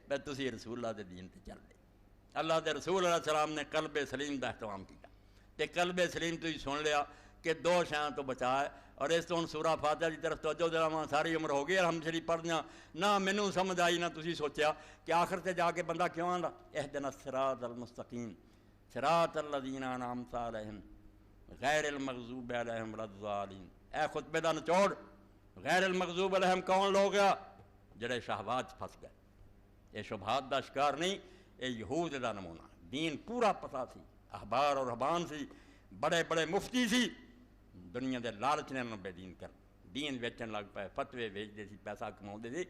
بھائی تسی رسول اللہ دے دین تے چل دے۔ اللہ دے رسول علیہ السلام نے قلب سلیم دا احترام کیا تے قلب سلیم تسی سن لیا کہ دو شیاں تو بچا ہے۔ اور اس تو ہن سورہ فاتحہ کی طرف توجہ دلاواں، ساری عمر ہو گئی ہم شریف پڑھنا نہ مینوں سمجھ آئی نہ تسی سوچیا کہ آخر تے جا کے بندہ کیوں آندا اہدنا الصراط المستقیم صراط الذین انعمت علیہم غیر المغضوب علیہم ولا الضالین۔ اے خطبے دا نچوڑ، غیر المغضوب علیہم کون لوگ آ؟ جڑے شہوات پھنس گئے، یہ شبہات دا شکار نہیں، یہ یہود دا نمونہ۔ دین پورا پتہ سی، احبار اور رہبان سی، بڑے بڑے مفتی سی، دنیا دے لالچ نے انہوں بے دین کر دین ویچن لگ پائے، فتوے ویچ دے سی، پیسہ کماؤں دے سی،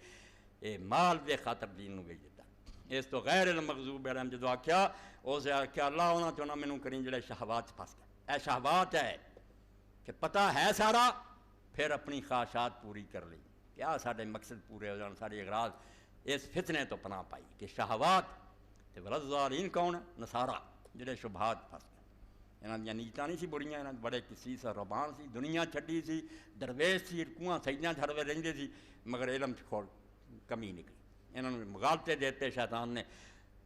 یہ مال دے خاطر دین نو ویچ دیتا۔ اس تو غیر المغضوب علیہم جدو آکھیا اسے آکھیا اللہ ہونا چونا مینوں کریں جڑے شہوات پھنس گئے۔ اے شہوات ہے کہ پتہ ہے سارا، پھر اپنی خواہشات پوری کر لی، کیا سارے مقصد پورے ہو جان، ساری اغراض اس فتنے تو پناہ پائی کہ شہوات تے والضالین کون ہے؟ نصارہ جڑے شبہات پھنس گئے۔ انہاں دیاں نیتاں نہیں سی بڑیاں، انہاں بڑے کسی سا ربان سی، دنیا چھڈی سی، درویش سی، رکوعاں سجدیاں چھڑ رہندے سی، مگر علم کھول کمی نکلی۔ انہوں نے مغالطے دیتے شیطان نے،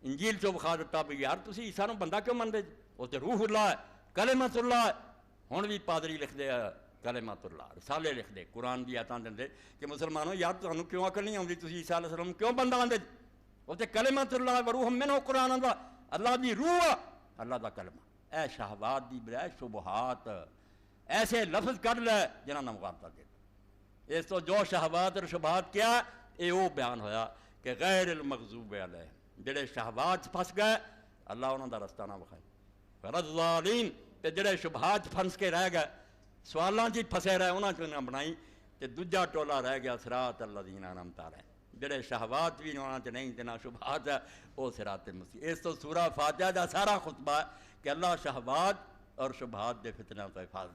انجیل چو بخا دیتا بھی یار تسی عیسیٰ نو بندہ کیوں مندے؟ وہ تے روح اللہ ہے، کلمۃ اللہ ہے۔ ہن بھی پادری لکھ دے کلمۃ اللہ، رسالے لکھ دے، قرآن دی آیتاں دے کہ مسلمانوں یار تانوں کیوں عقل نہیں آندی، تسی عیسیٰ علیہ السلام کیوں بندہ آندے؟ وہ تے کلمۃ اللہ و روح منہ قرآن آندا، اللہ دی روح ہے، اللہ دا کلمہ۔ اے شہوات دی بجائے شبہات ایسے لفظ کر لے جنہاں نام مغالطہ دے۔ اس تو جو شہوات اور شبہات کیا اے وہ بیان ہویا کہ غیر المغضوب علیہم جڑے شہوات پھنس گئے اللہ انہاں دا رستہ نہ بکھائے، ولا الضالین تے جڑے شبہات پھنس کے رہ گئے سوالاں چ پھسے رہے انہاں چوں نہ بنائی تے دوجا ٹولا رہ گیا صراط الذین انعمت علیہم جڑے شہوات بھی انہاں چ نہیں تے نہ شبہات ہے وہ صراط مستقیم۔ اس تو سورہ فاتحہ دا سارا خطبہ ہے کہ اللہ شہوات اور شبہات دے فتنہ تو حفاظت